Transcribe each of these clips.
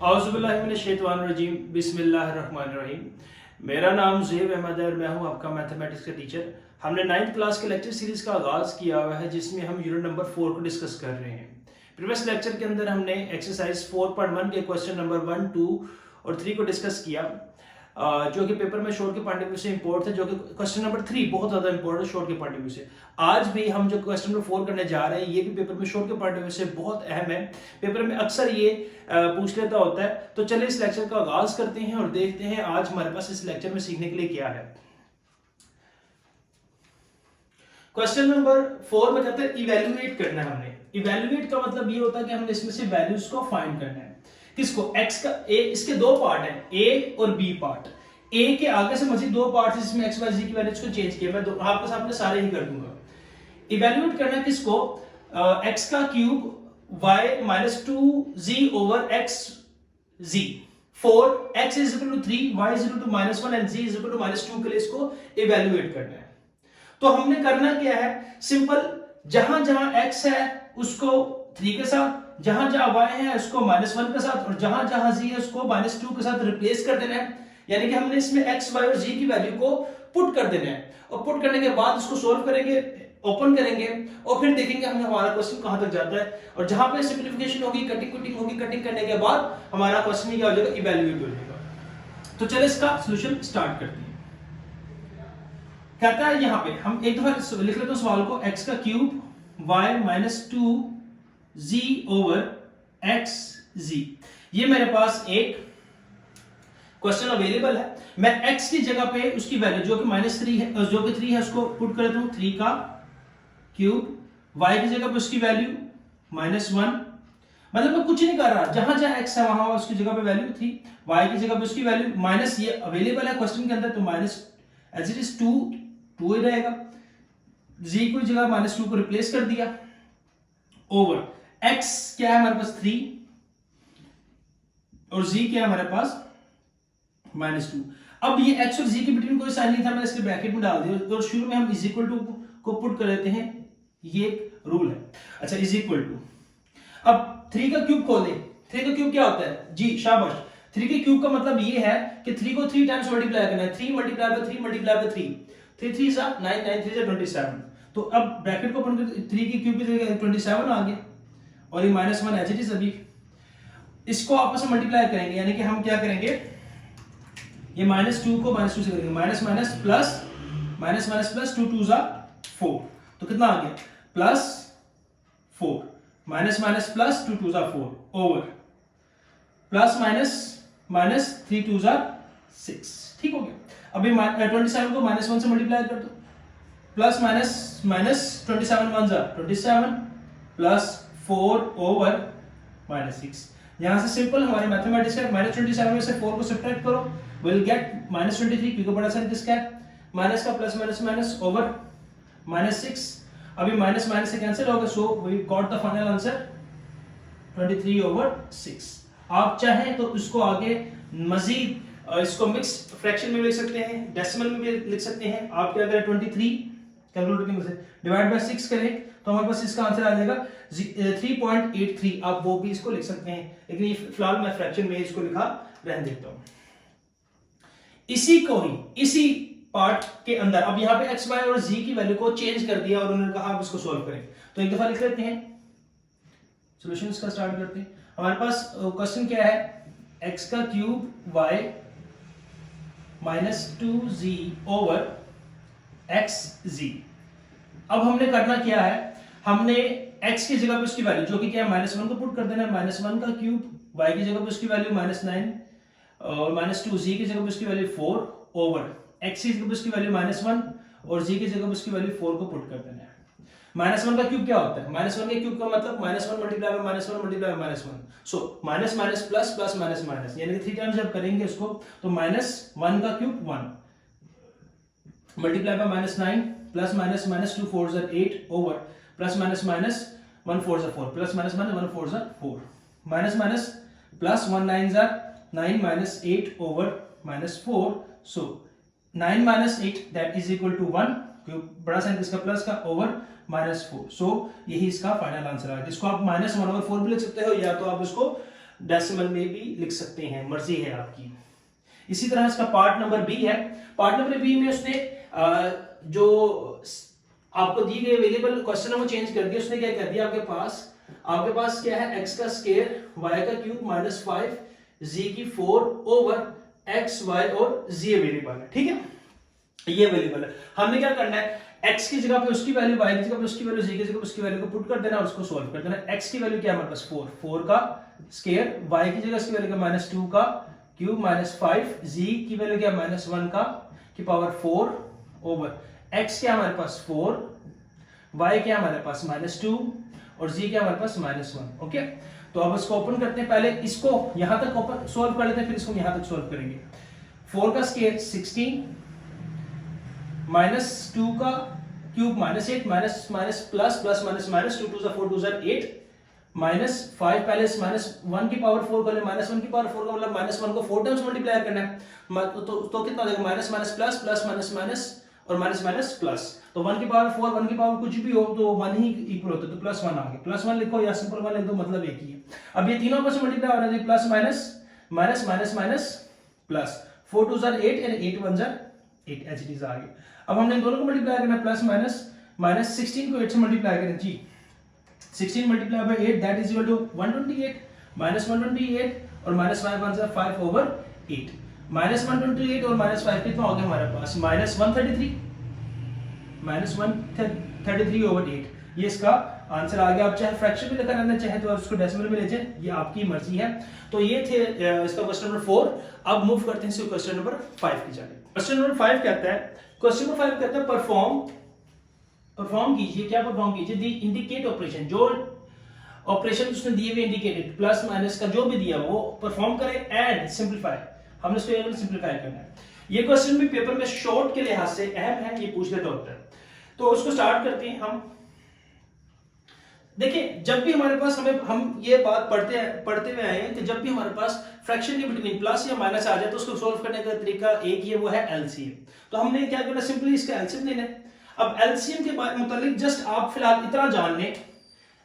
औज़ुबिल्लाहिमिनश्शैतानिर्रजीम बिस्मिल्लाहिर्रहमानिर्रहीम। मेरा नाम ज़ुहैब अहमद है और मैं हूं आपका मैथमेटिक्स का टीचर। हमने 9th क्लास के लेक्चर सीरीज़ का आगाज़ किया हुआ है जिसमें हम यूनिट नंबर 4 को डिस्कस कर रहे हैं। प्रीवियस लेक्चर के अंदर हमने एक्सरसाइज 4.1 के क्वेश्चन नंबर 1, 2 और 3 को डिस्कस किया जो कि पेपर में शॉर्ट के पॉइंट ऑफ व्यू से इंपॉर्टेंट है, जो कि क्वेश्चन नंबर 3 बहुत ज़्यादा इंपॉर्टेंट है शॉर्ट के पॉइंट ऑफ व्यू से। आज भी हम जो क्वेश्चन नंबर 4 करने जा रहे हैं ये भी पेपर में शॉर्ट के पॉइंट ऑफ व्यू से बहुत अहम है। पेपर में अक्सर ये पूछ लेता होता है। तो चलिए इस लेक्चर का आगाज करते हैं और देखते हैं आज हमारे पास इस लेक्चर में सीखने के लिए क्या है। क्वेश्चन नंबर 4 में कहते हैं इवैल्यूएट करना है हमने। इवैल्यूएट का मतलब ये होता है कि हमने इसमें से वैल्यूज को फाइंड करना है। किसको? x का a, इसके दो पार्ट हैं, a और b पार्ट। a के आगे से मजीद दो पार्ट है जिसमें x y z की वैल्यूज को चेंज किया। मैं आपके सामने सारे ही कर दूंगा। इवैल्यूएट करना है किसको? x का cube y minus 2z over x z 4 x is equal to 3 y is equal to -1 and z is equal to -2 के लिए इसको इवैल्यूएट करना है। तो हमने करना क्या है? सिंपल, जहां जहां x है उसको 3 के साथ, जहां जहां y है उसको -1 के साथ और जहां जहां z है उसको -2 के साथ रिप्लेस कर देना है। यानी कि हमने इसमें x, y और z की वैल्यू को पुट कर देना है और पुट करने के बाद उसको सोल्व करेंगे, ओपन करेंगे और फिर देखेंगे हमारा क्वेश्चन कहां तक जाता है। और जहां पे सिंपलीफिकेशन होगी, कटिंग होगी, कटिंग करने के बाद हमारा क्वेश्चन क्या हो जाएगा? इवैल्यूएट हो जाएगा। तो चलिए इसका सॉल्यूशन स्टार्ट करते हैं। कहता है यहां पे हम एक दफा लिख लेते हैं सवाल को, x का cube y minus 2z over xz। ये मेरे पास एक क्वेश्चन अवेलेबल है। मैं x की जगह पे उसकी वैल्यू जो कि -3 है, जो कि 3 है उसको पुट कर देता हूं। 3 का क्यूब, y की जगह पे उसकी वैल्यू -1, मतलब मैं कुछ नहीं कर रहा, जहां जहां x है वहां उसकी जगह पे वैल्यू 3, y की जगह पे उसकी वैल्यू माइनस, ये अवेलेबल है क्वेश्चन के अंदर तो माइनस एज इट इज 2 ही रहेगा। z को जगह -2 को रिप्लेस कर दिया ओवर x क्या है हमारे पास 3 और z क्या है हमारे पास -2। अब ये x और z के बिटवीन कोई साइन नहीं था, मैंने इसके ब्रैकेट में डाल दिया और शुरू में हम इज इक्वल टू को पुट कर देते हैं। ये एक रूल है। अच्छा, इज इक्वल टू, अब 3 का क्यूब खोल दें। 3 का क्यूब क्या होता है जी? शाबाश। 3 के क्यूब का मतलब ये है कि 3 को 3 टाइम्स मल्टीप्लाई करना है। 3 मल्टीप्लाई बाय 3 मल्टीप्लाई बाय 3, 3 3 सा 9, 9 3 सा 27। तो अब ब्रैकेट को ओपन कर, 3 की क्यूब की जगह 27 आ गया और ये -1 एज इट इज। अभी इसको आपस में मल्टीप्लाई करेंगे, यानी कि हम क्या करेंगे, ये -2 को -2 से करेंगे, minus minus plus, minus minus plus, 2 2 सा 4, तो कितना आ गया? +4, माइनस माइनस प्लस 2 2 सा 4 ओवर प्लस माइनस माइनस 3 2 सा 6। ठीक हो गया। अभी 27 को -1 से मल्टीप्लाई कर दो, प्लस माइनस माइनस 27 1 सा 27 प्लस 4 ओवर -6। यहां से सिंपल हमारे मैथमेटिक्स का -27 में से 4 को सब्ट्रैक्ट करो, विल गेट -23, क्योंकि बड़ा साइन किसका है? माइनस का, प्लस माइनस माइनस ओवर -6। अभी माइनस माइनस से कैंसिल होगा, so we got the final answer 23 over 6। आप चाहें तो इसको आगे मजीद इसको मिक्स फ्रैक्शन में लिख सकते हैं, डेसिमल में भी लिख सकते हैं। आप क्या करें, 23 कैलकुलेटर से डिवाइड बाय 6 करें तो हमारे पास इसका आंसर आ जाएगा 3.83। आप वो भी इसको लिख सकते हैं, लेकिन ये फिलहाल मैं फ्रैक्शन में इसको लिखा रहने देता हूं। इसी को ही इसी पार्ट के अंदर अब यहाँ पे x, y और z की वैल्यू को चेंज कर दिया और उन्होंने कहा आप इसको सॉल्व करें। तो एक दफा लिख लेते हैं, सॉल्यूशन इसका स्टार्ट करते हैं। हमारे पास क्वेश्चन क्या है? x का cube y minus 2z over xz। अब हमने करना क्या है, हमने x की जगह पे उसकी वैल्यू जो कि क्या है -1 को पुट कर देना है। -1 का क्यूब, y की जगह पे उसकी वैल्यू -9 और -2, z की जगह पे उसकी वैल्यू 4 ओवर x की जगह पे उसकी वैल्यू -1 और z की जगह पे उसकी वैल्यू 4 को पुट कर देना है। -1 का क्यूब क्या होता है? -1 के क्यूब का मतलब -1 multiply by -1 multiply by -1, so minus minus plus plus minus minus, यानी कि 3 टाइम्स जब करेंगे इसको तो -1 का cube 1 multiply by -9 plus minus minus 2 4 ज़ा 8 ओवर प्लस माइनस माइनस 1 4 ज़ा 4 प्लस माइनस माइनस 1 4 ज़ा 4 माइनस माइनस प्लस 1 9 ज़ा 9 minus 8 over minus 4, so 9 minus 8 that is equal to 1, बड़ा साइन किसका? प्लस का, ओवर -4। सो यही इसका फाइनल आंसर है। इसको आप -1/4 भी लिख सकते हो या तो आप इसको डेसिमल में भी लिख सकते हैं, मर्जी है आपकी। इसी तरह इसका पार्ट नंबर बी है। पार्ट नंबर बी में उसने जो आपको दी गई वेरिएबल क्वेश्चन है वो चेंज कर दिया। उसने क्या कर दिया, आपके पास क्या है, x का स्क्वायर y का क्यूब माइनस 5 z की 4 ओवर x y और z वेरिएबल है, ठीक है, ये वेरिएबल है। हमने क्या करना है, x की जगह पे उसकी वैल्यू, y की जगह पे उसकी वैल्यू, z की जगह पे उसकी वैल्यू को पुट कर देना और उसको सॉल्व कर देना। x की वैल्यू क्या है हमारे पास 4 का स्क्वायर, y की जगह उसकी वैल्यू का -2 का क्यूब माइनस 5, z की वैल्यू क्या -1 का की पावर 4 ओवर x क्या हमारे पास 4, y क्या हमारे पास -2 और z क्या हमारे पास -1। ओके, तो अब इसको ओपन करते हैं। पहले इसको यहां तक ओपन सॉल्व कर लेते हैं, फिर इसको यहां तक सॉल्व करेंगे। 4 का स्क्वायर 16 -2 का cube -8 minus plus plus minus 2 2 4 2 8 -5 पहले -1 की पावर 4 कर ले, -1 की पावर 4 का मतलब -1 को 4 टाइम्स मल्टीप्लाई करना है, तो कितना देगा, minus minus plus plus minus minus और माइनस माइनस प्लस, तो 1 की पावर 4 1 की पावर कुछ भी हो तो 1 ही इक्वल होता है, तो +1 आ गया। +1 लिखो या सिंपल 1 लिख दो, मतलब एक ही है। अब ये तीनों आपस में मल्टीप्लाई हो रहा है, plus minus minus minus minus plus, 4 2 8 and 8 1 8 एच इट इज आ गया। अब हमने इन दोनों को मल्टीप्लाई करना है, प्लस माइनस माइनस 16 को 8 से मल्टीप्लाई करें जी, 16 multiply by 8 that is equal to 128 -128 और -5 1 5 ओवर 8, -128 और -5 कितना हो गया हमारे पास, -133 ओवर 8। ये इसका आंसर आ गया। आप चाहे फ्रैक्शन में लेकर आना चाहे तो उसको डेसिमल में ले जाए, ये आपकी मर्जी है। तो ये थे इसका क्वेश्चन नंबर 4। अब मूव करते हैं क्वेश्चन नंबर 5 की जाने। क्वेश्चन नंबर 5 कहता है, क्वेश्चन नंबर 5 कहता है परफॉर्म कीजिए, क्या परफॉर्म कीजिए, दी इंडिकेट ऑपरेशन, जो ऑपरेशन उसने दिए हुए इंडिकेटेड प्लस माइनस का जो भी दिया वो परफॉर्म करे एंड सिंपलीफाई, हमने इसको ये सिंपलीफाई करना है। ये क्वेश्चन भी पेपर में शॉर्ट के लिहाज से अहम है, ये पूछ लेता होता है, तो उसको स्टार्ट करते हैं हम। देखिए, जब भी हमारे पास हम ये बात पढ़ते हुए आए हैं कि जब भी हमारे पास फ्रैक्शन के बिटवीन प्लस या माइनस आ जाए तो उसको सॉल्व करने का तरीका एक ही है, वो है एलसीएम। तो हमने क्या करना, सिंपली इसका एलसीएम लेना है। अब एलसीएम के मुतालिक जस्ट आप फिलहाल इतना जान लें,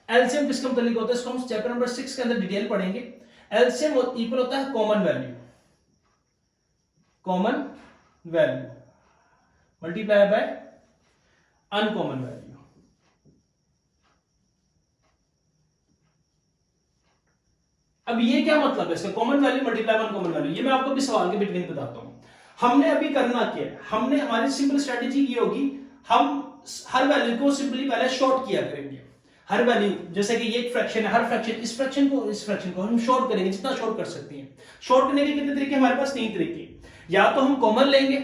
एलसीएम किसके मुतालिक होता है, इसको हम चैप्टर नंबर 6 के अंदर डिटेल पढ़ेंगे। एलसीएम इक्वल होता है common value multiply by uncommon value. अब ये क्या मतलब है इसका, common value multiply by uncommon value, ये मैं आपको भी सवाल के बिटवीन बताता हूं। हमने अभी करना क्या है, हमने हमारी सिंपल स्ट्रेटेजी ये होगी, हम हर वैल्यू को सिंपली पहले शॉर्ट किया करेंगे। हर वैल्यू, जैसे कि ये एक फ्रैक्शन है, हर फ्रैक्शन इस फ्रैक्शन को हम शॉर्ट करेंगे जितना शॉर्ट कर सकते हैं। शॉर्ट करने के कितने तरीके हमारे पास, 3 तरीके। या तो हम कॉमन लेंगे,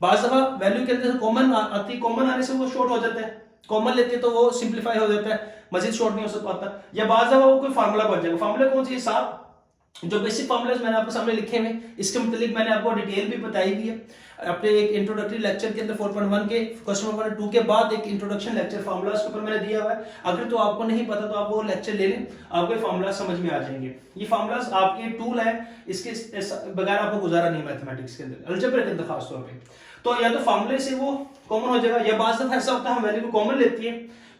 बाज़ दफा वैल्यू के अंदर कॉमन आती, कॉमन आने से वो शॉर्ट हो जाता है, कॉमन लेते तो वो सिंपलीफाई हो जाता है, मजीद शॉर्ट नहीं हो पाता। या बाज़ दफा वो कोई फार्मूला बन जाएगा। फार्मूला कौन सी है, 7 जो बेसिक फार्मूलाज मैंने आपके सामने लिखे हुए, इसके मुतालिक मैंने आपको डिटेल भी बताई हुई है अपने एक इंट्रोडक्टरी लेक्चर के अंदर 4.1 के क्वेश्चन नंबर 2 के बाद एक इंट्रोडक्शन लेक्चर फार्मूलाज के ऊपर मैंने दिया हुआ है। अगर तो आपको नहीं पता तो आप वो लेक्चर ले लें, आपको फार्मूलाज समझ में आ जाएंगे। ये फार्मूलाज आपके टूल है, इसके बगैर आपको गुजारा नहीं मैथमेटिक्स के अंदर, अलजेब्रा के अंदर खास तौर पे। तो या तो फार्मूले से वो कॉमन हो जाएगा, या बाज़ दफा ऐसा होता है हम वैल्यू को कॉमन लेती है,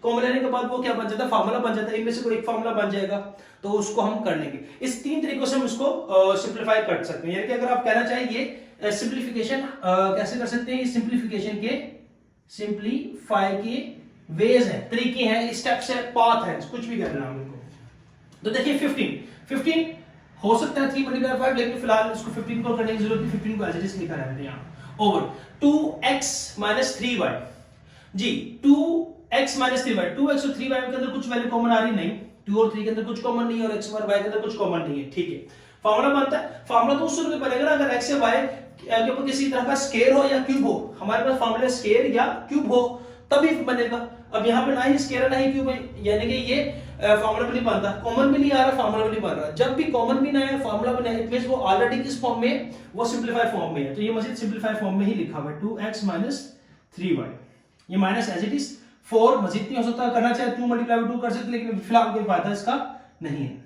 कॉमन लेने के बाद वो क्या बन जाता है, फार्मूला बन जाता है, इनमें से कोई एक फार्मूला बन जाएगा, तो उसको हम कर लेंगे। इस 3 तरीकों से हम इसको सिंपलीफाई कर सकते हैं। यानी कि अगर आप कहना चाहें ये सिंपलीफिकेशन कैसे कर सकते हैं, ये सिंपलीफाई के वेज हैं, तरीके हैं, स्टेप्स है, पाथ है, कुछ भी कहना हम इनको। तो देखिए 15 हो सकता है 3 × 5, लेकिन फिलहाल इसको 15 को करने की जरूरत नहीं, 15 को एज इट इज लिखा रहता है यहाँ, ओवर 2x - 3y जी, 2x - 3y, 2x और 3y के अंदर कुछ वैल्यू कॉमन आ रही नहीं, 2 और 3 के अंदर कुछ कॉमन नहीं है और x और y के अंदर कुछ कॉमन नहीं है, ठीक है। फार्मूला बनता है, फार्मूला तो उस सूरत में बनेगा ना अगर x या y के ऊपर किसी तरह का स्केयर हो या क्यूब हो, हमारे पास फार्मूला स्केयर या क्यूब हो तभी बनेगा। अब यहाँ पे ना ही स्केयर है ना ही क्यूब है, यानी कि ये फार्मूला भी नहीं बनता, कॉमन भी नहीं आ रहा, फार्मूला भी नहीं बन रहा। जब भी कॉमन भी ना है, फार्मूला भी नहीं है, वो ऑलरेडी किस फॉर्म में, वो सिंपलीफाई फॉर्म में है, तो ये मजीद सिंपलीफाई फॉर्म में ही लिखा हुआ है 2x - 3y, ये माइनस एज इट इज 4, मजीद नहीं हो सकता, करना चाहे 2 × 2 कर सकते, लेकिन फिलहाल कोई फायदा इसका नहीं है।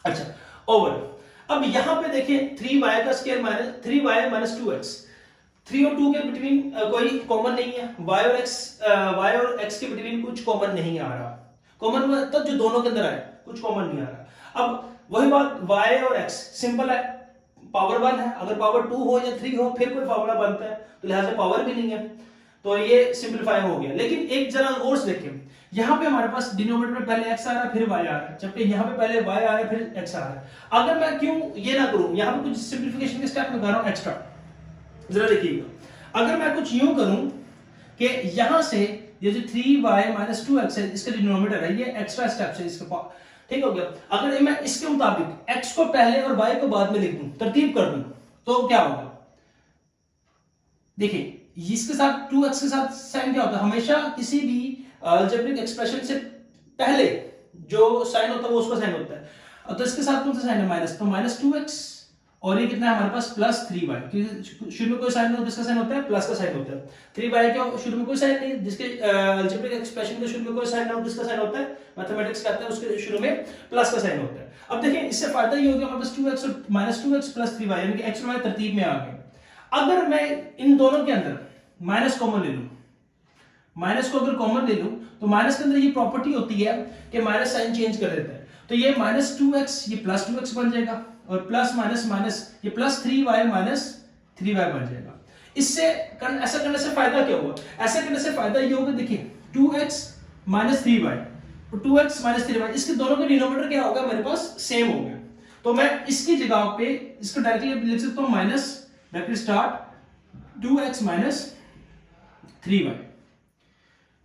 अच्छा, ओवर, अब यहां पे देखिए 3y का स्क्वायर माइनस 3y - 2x, 3 और 2 के बिटवीन कोई कॉमन नहीं है, y और x के बिटवीन कुछ कॉमन नहीं आ रहा, कॉमन मतलब जो दोनों के अंदर आए कुछ कॉमन नहीं आ रहा। अब वही बात y और x सिंपल है, पावर 1 है, अगर पावर 2 हो या 3 हो फिर कोई फॉर्मूला बनता है, तो लिहाजा पावर भी नहीं है, तो ये सिंपलीफाई हो गया। लेकिन एक जरा और देखें, यहाँ पे हमारे पास डिनोमिनेटर में पहले x आ रहा है फिर y आ रहा है, जबकि यहाँ पे पहले y आ रहा है फिर x आ रहा है। अगर मैं क्यों ये ना करूं, यहाँ पे कुछ सिंपलीफिकेशन के स्टेप में कर रहा हूं एक्स्ट्रा, जरा देखिएगा। अगर मैं कुछ यूं करूं कि यहां से ये जो 3y - 2x है इसका डिनोमिनेटर है, ये एक्स्ट्रा स्टेप्स है इसके पास, ठीक हो गया। अगर मैं इसके मुताबिक x को पहले और y को बाद में लिख दूं, तरतीब कर दूं, तो क्या होगा? देखिए इसके साथ 2x के साथ साइन क्या होता है, हमेशा किसी भी अलजेब्रिक एक्सप्रेशन से पहले जो साइन होता है वो उसका साइन होता है। तो इसके साथ कौन सा साइन है? माइनस, तो -2x, और ये कितना है हमारे पास +3y, क्योंकि शुरू में कोई साइन नहीं होता, इसका साइन होता है प्लस का साइन होता है। 3y क्या शुरू में कोई साइन नहीं, जिसके अलजेब्रिक एक्सप्रेशन के शुरू में कोई साइन ना हो, किसका साइन होता है? मैथमेटिक्स कहता है उसके शुरू में प्लस का साइन होता है। अब देखिए इससे फायदा ये हो गया हमारे पास 2x और -2x + 3y, यानी कि x और y तरतीब में आ गए। अगर मैं इन दोनों के अंदर माइनस कॉमन ले लूं, माइनस को अगर कॉमन ले लूं, तो माइनस के अंदर ये प्रॉपर्टी होती है कि माइनस साइन चेंज कर देता है, तो ये -2x ये +2x बन जाएगा, और प्लस माइनस माइनस ये +3y - 3y बन जाएगा। इससे ऐसा करने से फायदा क्या हुआ? ऐसा करने से फायदा ये होगा, देखिए 2x - 3y और 2x - 3y, इसके दोनों का डिनोमिनेटर क्या होगा मेरे पास? सेम हो गया। तो मैं इसकी जगह पे इसको डायरेक्टली लिख सकता हूं minus bracket start 2x - 3y,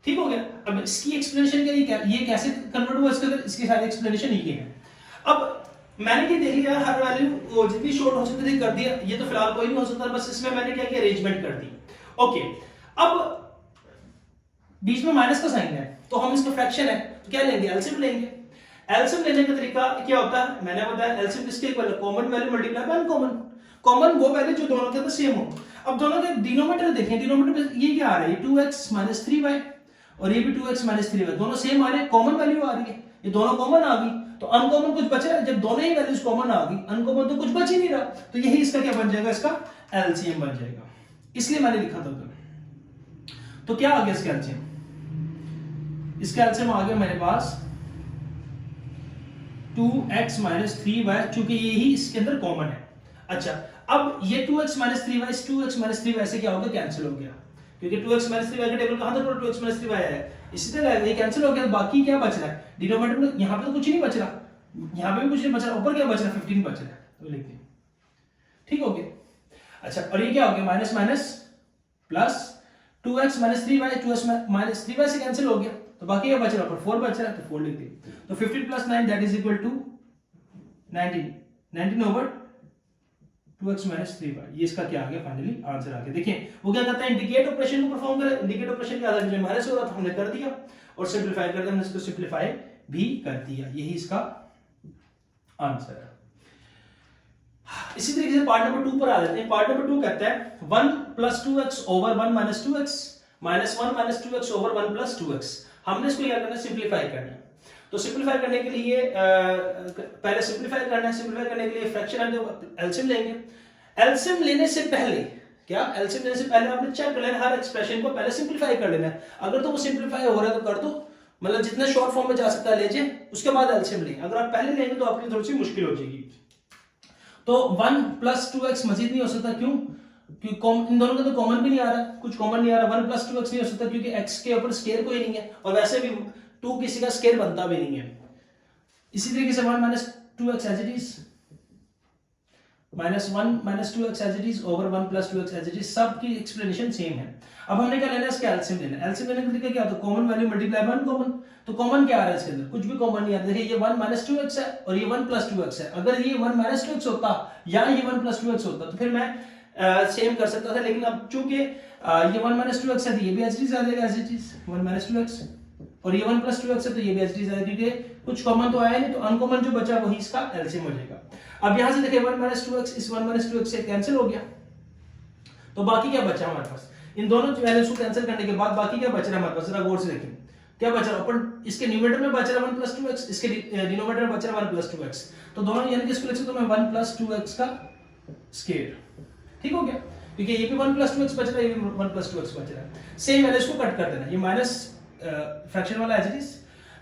ठीक हो गया। अब इसकी एक्सप्लेनेशन क्या, ये कैसे कन्वर्ट हुआ इसके अंदर, इसकी सारी एक्सप्लेनेशन ये है। अब मैंने ये देख लिया हर वैल्यू जितनी शॉर्ट हो सकती थी कर दिया, ये तो फिलहाल कोई नहीं हो सकता, बस इसमें मैंने क्या किया, अरेंजमेंट कर दी। ओके, अब बीच में माइनस का साइन है तो हम इसका फ्रैक्शन है तो क्या लेंगे? एलसीएम लेंगे। एलसीएम लेने का तरीका क्या होता है मैंने बताया, एलसीएम किसके इक्वल है? Common value multiply by uncommon. Common वो वैल्यू जो दोनों के अंदर सेम हो। अब दोनों के डिनोमिनेटर देखें, डिनोमिनेटर में ये क्या आ रहा है? 2x - 3y, और ये भी 2x - 3y, दोनों सेम आ रहे हैं, कॉमन वैल्यू आ रही है, ये दोनों कॉमन आ गई, तो अनकॉमन कुछ बचा है। जब दोनों ही वैल्यूज कॉमन आ गई, अनकॉमन तो कुछ बच ही नहीं रहा, तो यही इसका क्या बन जाएगा? इसका एलसीएम बन जाएगा। इसलिए मैंने लिखा था तो क्या आ गया इसका एलसीएम? इसका एलसीएम आ गया मेरे पास 2x - 3y, चूंकि यही इसके अंदर कॉमन है। अच्छा, अब ये 2x - 3y 2x - 3y से क्या हो गया? कैंसिल हो गया, क्योंकि 2x - 3y का टेबल कहां था? 2x - 3y है, इसी तरह ये कैंसिल हो गया। बाकी क्या बच रहा है डिनोमिनेटर में? यहां पे तो कुछ नहीं बच रहा, यहां पे भी कुछ नहीं बच रहा, ऊपर क्या बच रहा है? 15 बच रहा है, तो लिखते हैं, ठीक हो गया। अच्छा, और ये क्या हो गया? Minus minus plus 2x - 3y, 2x - 3y से कैंसिल हो गया, तो बाकी क्या बच रहा है? 4 बच रहा है, तो 4 लिख दिए। तो 15 + 9 that is equal to 19, 19 over 2x - 3y, ये इसका क्या आ गया? फाइनली आंसर आ गया। देखिए वो क्या करता है, इंडिकेट ऑपरेशन को परफॉर्म करे। इंडिकेट ऑपरेशन के आधार पे माइनस हो रहा था हमने कर दिया, और सिंपलीफाई कर दिया हमने, इसको सिंपलीफाई भी कर दिया, यही इसका आंसर है। इसी तरीके से पार्ट नंबर 2 पर आ जाते हैं। पार्ट नंबर 2 कहता है 1 + 2x over 1 - 2x -1 - 2x over 1 + 2x। हमने इसको क्या करना है? सिंपलीफाई करना है। तो सिंपलीफाई करने के लिए पहले सिंपलीफाई करना है। सिंपलीफाई करने के लिए फ्रैक्शन एलसीएम लेंगे। एलसीएम लेने से पहले क्या? एलसीएम लेने से पहले आपने चेक कर लेना, हर एक्सप्रेशन को पहले सिंपलीफाई कर लेना है। अगर तो वो सिंपलीफाई हो रहा है तो कर दो, मतलब जितना शॉर्ट फॉर्म में जा सकता है लीजिए, उसके बाद एलसीएम लें। अगर आप पहले लेंगे तो आपके लिए थोड़ी सी मुश्किल हो जाएगी। तो 1 + 2x मजीद नहीं हो सकता, क्यों? क्योंकि इन दोनों का तो कॉमन भी नहीं आ रहा, कुछ कॉमन नहीं आ रहा। 1 + 2x नहीं हो सकता क्योंकि x के ऊपर स्केयर कोई नहीं है, और वैसे भी 2 किसी का स्केयर बनता भी नहीं है। इसी तरीके से 1 - 2x as it is, -1 - 2x as it is over 1 + 2x as it is, सब की एक्सप्लेनेशन सेम है। अब हमने क्या लेना है? इसका एलसीएम लेना है। एलसीएम लेने का तरीका क्या होता है? Common value multiply by uncommon. तो कॉमन क्या आ रहा है इसके अंदर? कुछ भी कॉमन नहीं आ रहा। देखिए ये 1 - 2x है और ये 1 + 2x है। अगर ये 1 - 2x होता या ये 1 + 2x होता तो फिर मैं सेम कर सकता था, लेकिन अब चूंकि ये 1 - 2x है तो ये भी एज इट इज आ जाएगा, एज इट इज 1 - 2x, और ये 1 + 2x है तो ये भी एज इट इज आएगा, क्योंकि कुछ कॉमन तो आया नहीं, तो अनकॉमन जो बचा वही इसका एलसीएम हो जाएगा। अब यहां से देखिए 1 - 2x इस 1 - 2x से कैंसिल हो गया, तो बाकी क्या बचा हमारे पास? इन दोनों वैल्यूज को कैंसिल करने के बाद बाकी क्या बच रहा है हमारे पास? जरा गौर से देखें क्या बच रहा है। अपन इसके न्यूमरेटर में बच रहा है 1 + 2x, इसके डिनोमिनेटर में बच रहा है 1 + 2x, तो दोनों यानी कि इसको लिख सकता हूं मैं 1 + 2x का स्क्वायर, ठीक हो गया, क्योंकि ये भी 1 + 2x बच रहा है, ये भी 1 + 2x बच रहा है। सेम वैल्यूज को कट कर देना, ये माइनस फ्रैक्शन वाला एज इट इज।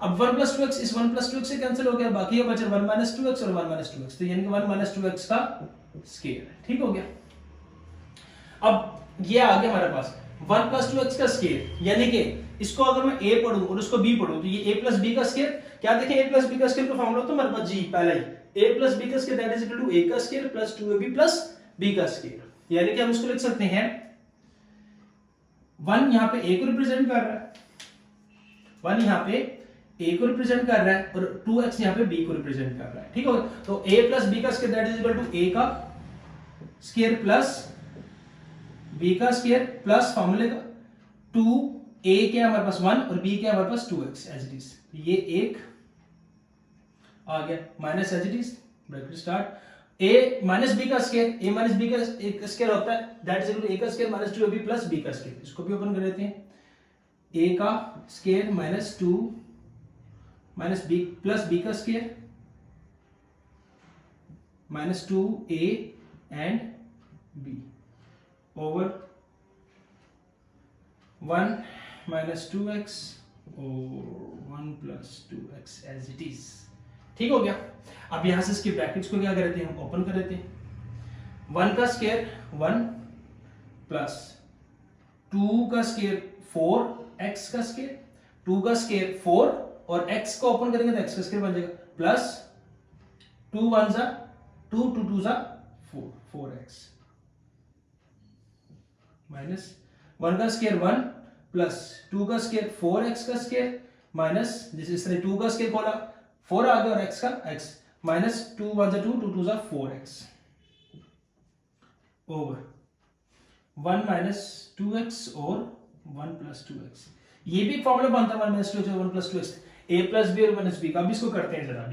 अब 1 प्लस 2x इस 1 प्लस 2x से कैंसिल हो गया, बाकी बचा 1 माइनस 2x और 1 माइनस 2x, तो यानी कि 1 माइनस 2x का स्केयर, ठीक हो गया। अब ये आ गया हमारे पास 1 प्लस 2x का स्केयर, यानी कि इसको अगर मैं a पढ़ूं और उसको b पढ़ूं तो ये a प्लस b का स्केयर, क्या देखें a प्लस b का स्केयर का फॉर्मूला तो हमारे पास g पहला ही a प्लस b का square that is equal to a का square plus 2ab plus b का स्केयर, यानी कि हम इसको लिख सकते हैं 1 यहां पे a को रिप्रेजेंट कर रहा है, 1 यहां पे a को रिप्रेजेंट कर रहा है और 2x यहां पे b को रिप्रेजेंट कर रहा है, ठीक हो गया। तो a प्लस b का square that is equal to a का स्केयर प्लस b का स्केयर प्लस फॉर्मूले का 2a क्या हमारे पास 1 और b क्या हमारे पास 2x एज इट इज, ये एक आ गया minus as it is bracket start a minus b का स्केयर, a माइनस b का एक स्केयर होता है that is equal to a का square minus 2ab plus b का स्केयर, इसको भी ओपन कर लेते हैं, a का square minus 2 minus b plus b का square minus 2a and b over 1 minus 2x और 1 plus 2x as it is, ठीक हो गया। अब यहां से इसकी ब्रैकेट्स को क्या कर देते हैं, हम ओपन कर देते हैं, 1 का स्केयर 1 प्लस 2 का स्केयर 4x का स्केयर, 2 का स्केयर 4 और x को ओपन करेंगे तो x का स्केयर बन जाएगा प्लस 2 1 जा 2 2 2 जा 4 4x माइनस 1 का स्केयर 1 प्लस 2 का स्केयर 4x का स्केयर माइनस जैसे इस तरह 2 का स्केयर खोला 4 आ गया और x का x माइनस 2 1 जा 2 2 2 जा 4x ओवर 1 माइनस 2x और 1 प्लस 2x, ये भी फॉर्मूला बनता है 1 माइनस 2x और 1 plus 2x a plus b और माइनस b का। अब इसको करते हैं जरा,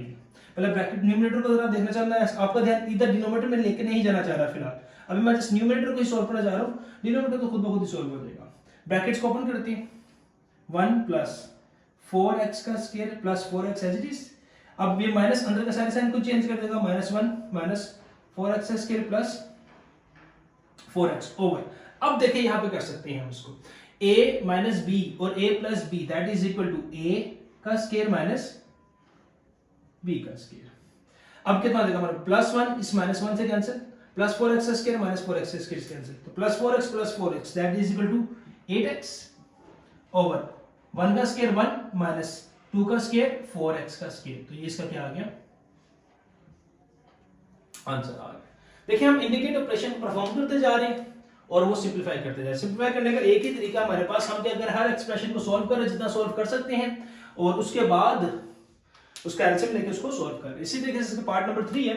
पहले ब्रैकेट न्यूमरेटर को जरा देखना चाहना है, आपका ध्यान इधर डिनोमिनेटर में लेके नहीं जाना चाह रहा फिलहाल, अभी मैं जस्ट न्यूमरेटर को ही सॉल्व करना चाह रहा हूं, डिनोमिनेटर तो खुद ब खुद ही सॉल्व हो जाएगा। ब्रैकेट्स को ओपन करते हैं 1 प्लस 4x का square plus 4x as it is, अब ये माइनस अंदर का सारे साइन को चेंज कर देगा, माइनस 1 माइनस 4x का स्क्वायर प्लस 4x ओवर, अब देखिए यहां पे कर सकते हैं हम इसको a माइनस b और a plus b that is equal to a का स्क्वायर माइनस b का स्क्वायर। अब कितना देगा हमारा प्लस 1 इस माइनस 1 से cancel, plus 4x square minus 4x square cancel, तो plus 4x that is equal to 8x over 1 का स्क्वायर 1 माइनस 2 का स्क्वायर 4x का स्क्वायर, तो ये इसका क्या आ गया आंसर आ गया। देखिए हम इंडिकेट ऑपरेशन परफॉर्म करते जा रहे हैं और वो सिंपलीफाई करते जा रहे हैं। सिंपलीफाई करने का एक ही तरीका हमारे पास, हम क्या अगर हर एक्सप्रेशन को सॉल्व करें जितना सॉल्व कर सकते हैं और उसके बाद उसका एलसीएम लेके उसको सॉल्व करें। इसी तरीके से पार्ट नंबर 3 है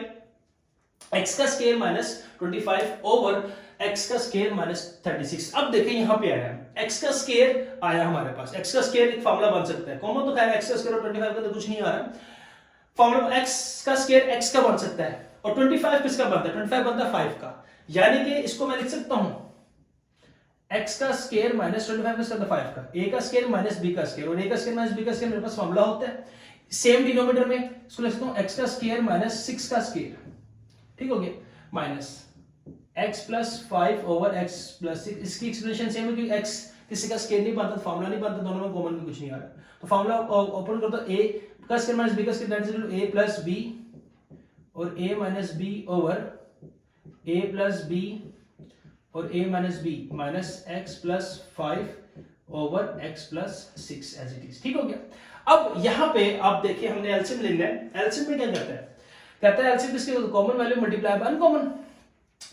x का स्क्वायर माइनस 25 ओवर x का स्क्वायर माइनस 36। अब देखें यहां पे आया x का स्क्वायर आया हमारे पास, x का स्क्वायर एक फार्मूला बन सकता है, कॉमन तो खैर x का स्क्वायर और 25 का तो कुछ नहीं आ रहा, फार्मूला x का स्क्वायर x का बन सकता है और 25 किसका बनता है, 25 बनता है 5 का, यानी कि इसको मैं लिख सकता हूं x का स्क्वायर माइनस 25 किसका था 5 का, a का स्क्वायर माइनस b का स्क्वायर और a का स्क्वायर माइनस b का स्क्वायर मेरे पास फार्मूला होता है, सेम डिनोमिनेटर में इसको लिख सकता हूं x का स्क्वायर माइनस 6 का स्क्वायर, ठीक हो गया, minus x plus 5 over x plus 6, इसकी एक्सप्रेशन सेम है क्योंकि x किसी का स्क्वायर नहीं बनता, फार्मूला नहीं बनता, दोनों में कॉमन भी कुछ नहीं आ रहा, तो फार्मूला ओपन कर दो a का स्क्वायर माइनस b का square that is equal to a plus b और a minus b over a plus b और a minus b minus x plus 5 over x plus 6 as it is, ठीक हो गया। अब यहां पे आप देखिए हमने एलसीएम लेना है, एलसीएम में क्या करता है, कहता है एलसीएम किसके common value multiply by uncommon,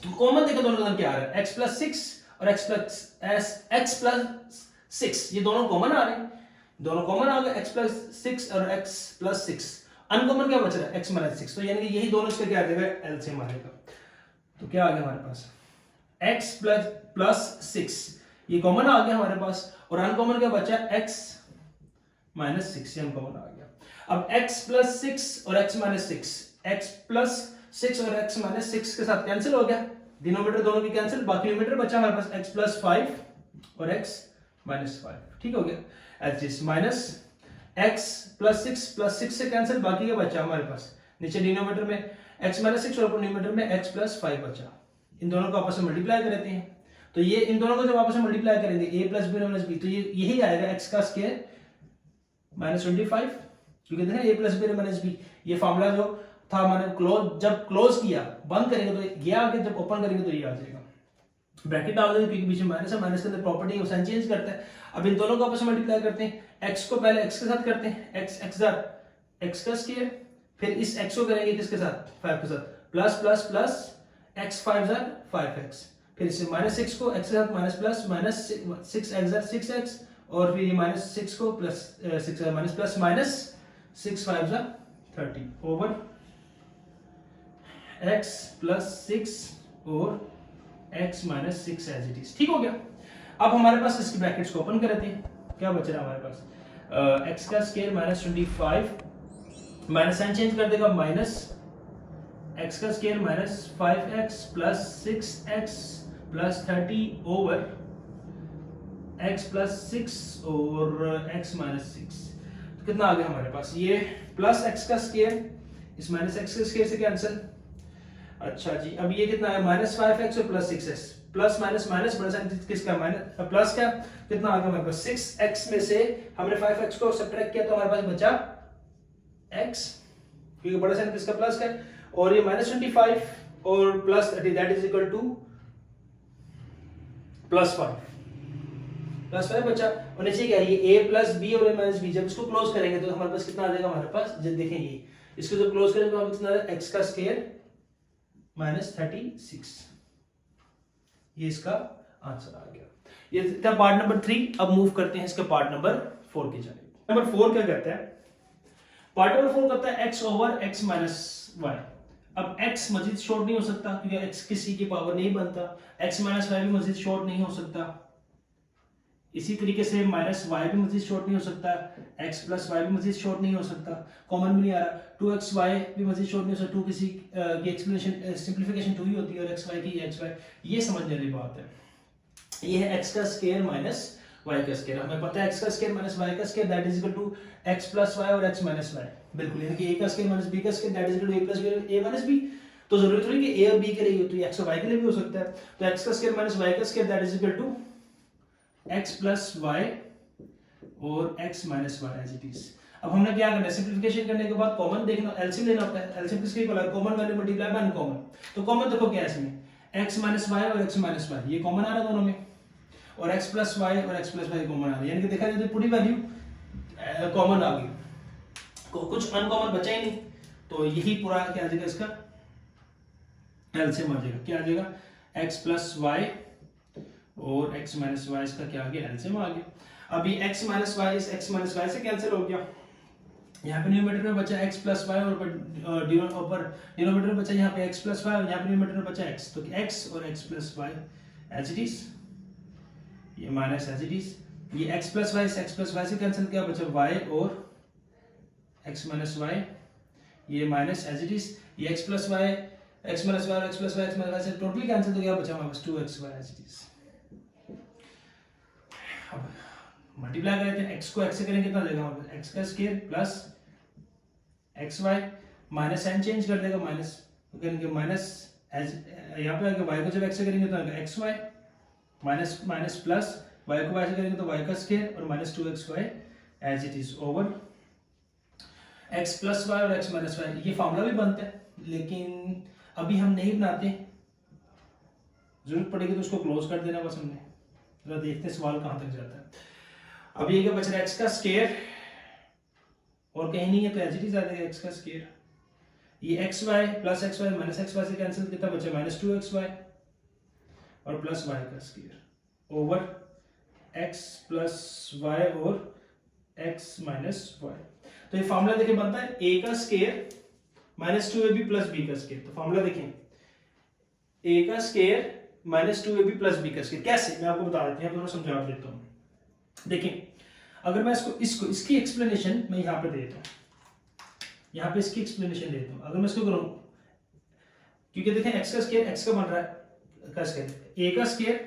तो कॉमन देखो दोनों का क्या आ रहा है x प्लस 6 और x प्लस 6, ये दोनों कॉमन आ रहे हैं, दोनों कॉमन आ गए x प्लस 6 और x प्लस 6, अनकॉमन क्या बच रहा है x माइनस 6, तो यानी कि यही दोनों इसका क्या आ जाएगा एलसीएम आएगा, तो क्या आ गया हमारे पास x प्लस 6 ये कॉमन आ गया हमारे पास और अनकॉमन क्या बचा x माइनस 6 अनकॉमन आ गया। अब x प्लस 6 और x माइनस 6, x प्लस 6 और x माइनस 6 के साथ कैंसिल हो गया, डिनोमिनेटर दोनों की कैंसिल, बाकी न्यूमरेटर बचा हमारे पास x प्लस 5 और x माइनस 5, ठीक हो गया, H is minus x plus 6 से कैंसिल, बाकी क्या बचा हमारे पास नीचे डिनोमिनेटर में x माइनस 6 और ऊपर न्यूमरेटर में x प्लस 5 बचा, इन दोनों को आपस में मल्टीप्लाई कर देते हैं, तो ये इन दोनों को जब आपस में मल्टीप्लाई करेंगे a plus b minus b, तो ये यही आएगा x का स्क्वायर माइनस 25 क्योंकि देखा ए प्लस बी माइनस बी, ये फॉर्मूला जो था मैंने जब क्लोज किया, बंद करेंगे तो ये आगे, जब ओपन करेंगे तो ये आ जाएगा। ब्रैकेट डाल देंगे क्योंकि बीच में माइनस है, माइनस के अंदर प्रॉपर्टी साइन चेंज करता है। अब इन दोनों को आपस में मल्टीप्लाई करते हैं, x को पहले x के साथ करते हैं, x का स्क्वायर, फिर इस x को करेंगे किसके साथ, 5 के साथ, plus plus plus x 5 5x, फिर इसे -6 को x के साथ minus plus minus 6x 6x, और फिर ये -6 को plus 6 minus plus minus 6 5 30 over x plus 6 और x minus 6 as it is. ठीक हो गया। अब हमारे पास इसकी ब्रैकेट्स को ओपन कर देते हैं, क्या बच रहा है हमारे पास, x का square minus 25, minus sign change कर देगा, माइनस x का square minus 5x plus 6x plus 30 over x plus 6 और x माइनस 6। तो कितना आ गया हमारे पास, ये प्लस x का स्क्वायर इस माइनस x के स्क्वायर से कैंसिल। अच्छा जी, अब ये कितना है, माइनस 5x और plus 6x, plus minus minus बड़ा साइन किसका, माइनस प्लस का, कितना आ गया हमारे पास 6x में से हमने 5x को सब्ट्रैक्ट किया तो हमारे पास बचा x, क्योंकि बड़ा साइन किसका, प्लस का, और ये माइनस 25 और plus 30 that is equal to plus 5 बचा। और नीचे क्या है, ये a प्लस b और a माइनस b, जब इसको क्लोज करेंगे तो हमारे पास कितना आ जाएगा हमारे पास, जब देखें ये इसको जब क्लोज करेंगे तो हमें कितना आ जाएगा, x का स्क्वायर माइनस 36, ये इसका आंसर आ गया। ये था पार्ट नंबर 3। अब मूव करते हैं इसका पार्ट नंबर 4 की जानिब। नंबर 4 क्या कहता है, पार्ट नंबर 4 कहता है x over x minus y. अब x मजीद शॉर्ट नहीं हो सकता क्योंकि x किसी की पावर नहीं बनता, x माइनस वाई भी मजीद शॉर्ट नहीं हो सकता, इसी तरीके से माइनस वाई भी मजीद शॉर्ट नहीं हो सकता, x प्लस वाई भी मजीद शॉर्ट नहीं हो सकता, कॉमन भी नहीं आ रहा, 2xy भी मजीद शॉर्ट नहीं हो सकता, 2 किसी की एक्सप्लेनेशन सिंप्लीफिकेशन 2 ही होती है और xy की xy, ये समझने वाली बात है। ये है x का स्क्वायर माइनस y का स्क्वायर, हमें पता है x का स्क्वायर माइनस y का square that is equal to x plus y और x माइनस y, बिल्कुल, यानी कि a का स्क्वायर माइनस b का square that is equal to a plus b a minus b। तो जरूरी थोड़ी कि a और b के लिए हो, तो x और y के लिए भी हो सकता है। तो x का स्क्वायर माइनस y का square that is equal to x plus y और x minus y as it is. अब हमने क्या करना है, सिंप्लीफिकेशन करने के बाद कॉमन देखना, एलसीएम लेना होता है, एलसीएम किसके इक्वल है, common value multiply by uncommon. तो कॉमन देखो क्या है इसमें, x माइनस y और x माइनस y, ये कॉमन आ रहा है दोनों में, और x प्लस y और x प्लस y कॉमन आ रहा है, यानी कि देखा जाए तो पूरी वैल्यू कॉमन आ गई, कुछ अनकॉमन बचा ही नहीं, तो यही पूरा क्या आ जाएगा इसका एलसीएम आ जाएगा, क्या आ जाएगा, x प्लस y और x माइनस y, इसका क्या आ गया, एलसीएम आ गया। अब ये x माइनस y इस x माइनस y से कैंसिल हो गया, यहाँ पे न्यूमरेटर में बचा x प्लस y और डिनोमिनेटर में बचा यहाँ पे x प्लस y और यहाँ पे न्यूमरेटर में बचा x, तो x और x plus y as it is, ये माइनस एज इट इज, ये x प्लस y इस x प्लस y से कैंसिल किया, बचा y और x माइनस y, ये माइनस एज इट इज, ये x plus y x minus y और x plus y x minus y से टोटली कैंसिल हो गया, बचा हमारे पास 2xy एज इट इज। अब मल्टीप्लाई करते हैं, x को x से करेंगे कितना देगा हमारे पास, x का square plus xy, minus sign change कर देगा, माइनस तो करेंगे माइनस एज, यहाँ पे आगे y को जब x से करेंगे तो आएगा xy, minus minus plus y को y से करेंगे तो y का स्क्वायर और minus 2xy as it is over x plus y और x माइनस y। ये फॉर्मूला भी बनता है लेकिन अभी हम नहीं बनाते, जरूरत पड़ेगी तो उसको क्लोज कर देना बस हमने, जरा देखते हैं सवाल कहां तक जाता है। अब ये क्या बच रहा है, x का स्क्वायर और कहीं नहीं है तो एज इट इज आ जाएगा x का स्क्वायर, ये xy plus xy minus xy से कैंसिल कितना बचा, माइनस 2xy और प्लस y का square over x plus y और x माइनस y। तो ये फार्मूला देखिए बनता है a का square minus 2ab plus b का स्क्वायर। तो फार्मूला देखें, a का square minus 2ab plus b का स्क्वायर, कैसे मैं आपको बता देता हूँ, समझा देता हूँ। देखिए अगर मैं इसकी एक्सप्लेनेशन मैं यहाँ पे देता हूँ, यहाँ पे इसकी एक्सप्लेनेशन देता हूँ, अगर मैं इसको करूँ, क्योंकि देखें x का स्क्वायर x का बन रहा है का स्क्वायर, a का स्क्वायर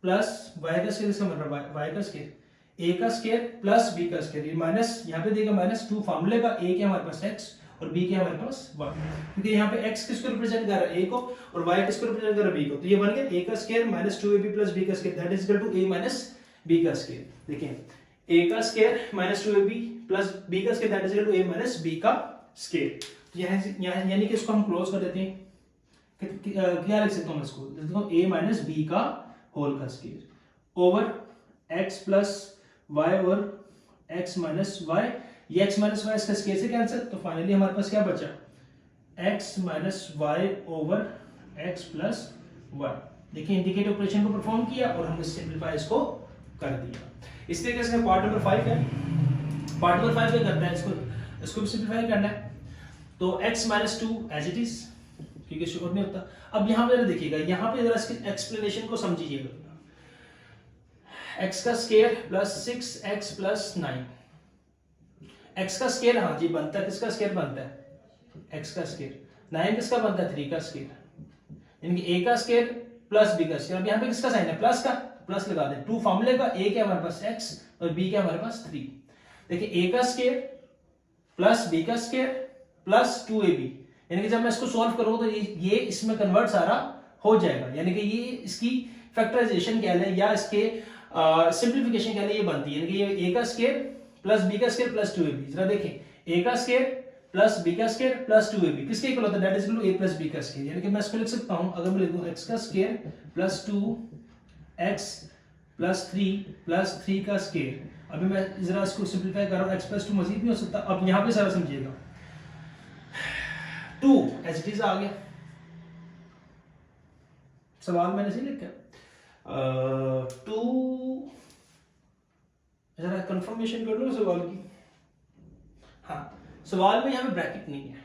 प्लस y का स्क्वायर इसका बन रहा है y का स्क्वायर, a का स्क्वायर प्लस b का स्क्वायर, ये माइनस यहाँ पे देगा माइनस 2, फार्मूले का a क्या हमारे पास x और b क्या हमारे पास y, क्योंकि यहाँ पे x किसको रिप्रेजेंट कर रहा है, a को, और y किसको रिप्रेजेंट कर रहा है, b को, तो ये बन गया a का square minus 2ab plus b का square that is equal to a minus b का स्क्वायर। देखिए a का square minus 2ab plus B का square that is equal to A minus B का स्केयर। यानी कि इसको हम क्लोज कर देते हैं, क्या लिख सकता हूँ इसको, देखो a माइनस बी का होल का square over x plus y over x minus y, ये x माइनस वाई इसका स्केयर से कैंसिल, तो फाइनली हमारे पास क्या बचा x minus y over x plus y. देखिए इंडिकेट ऑपरेशन को परफॉर्म किया और हमने सिंपलीफाई इसको कर दिया। इस तरीके से पार्ट नंबर 5 है, पार्ट नंबर 5 में करना है इसको भी सिंपलीफाई करना है। तो x minus 2 as it is, क्योंकि श्योर नहीं होता। अब यहाँ पे देखिएगा, यहाँ पे जरा इसकी एक्सप्लेनेशन को समझिएगा, x का square plus 6x plus 9, x का स्केयर हाँ जी बनता है, किसका स्केयर बनता है x का स्केयर, 9 किसका बनता है 3 का स्केयर, यानी कि a का स्केयर प्लस b का स्केयर। अब यहाँ पे किसका साइन है प्लस का, प्लस लगा दें, 2 फॉर्मूले का, a क्या हमारे पास x और b क्या हमारे पास 3। देखिए a का स्केयर प्लस b का स्केयर प्लस 2ab, यानी कि जब मैं इसको सॉल्व करूंगा तो ये इसमें कन्वर्ट सारा हो जाएगा, यानी कि ये इसकी फैक्टराइजेशन कह लें या इसके सिंप्लीफिकेशन कह लें, ये बनती है, यानी कि ये a का स्केयर प्लस b का स्केयर प्लस 2ab। जरा देखें a का स्केयर प्लस b का स्केयर प्लस 2ab किसके इक्वल होता है, that is equal to a plus b का स्केयर। यानी कि मैं इसको लिख सकता हूं, अगर मैं लिख दूं x का स्केयर प्लस 2x प्लस 3 का स्केयर। अभी मैं जरा इसको सिंप्लीफाई कर रहा हूं, x प्लस 2 मजीद नहीं हो सकता। अब यहां पे सारा समझिएगा, 2 एज इट इज आ गया, सवाल मैंने सही लिखा, 2 जरा कंफर्मेशन कर लो सवाल की। हाँ, सवाल में यहाँ पे ब्रैकेट नहीं है,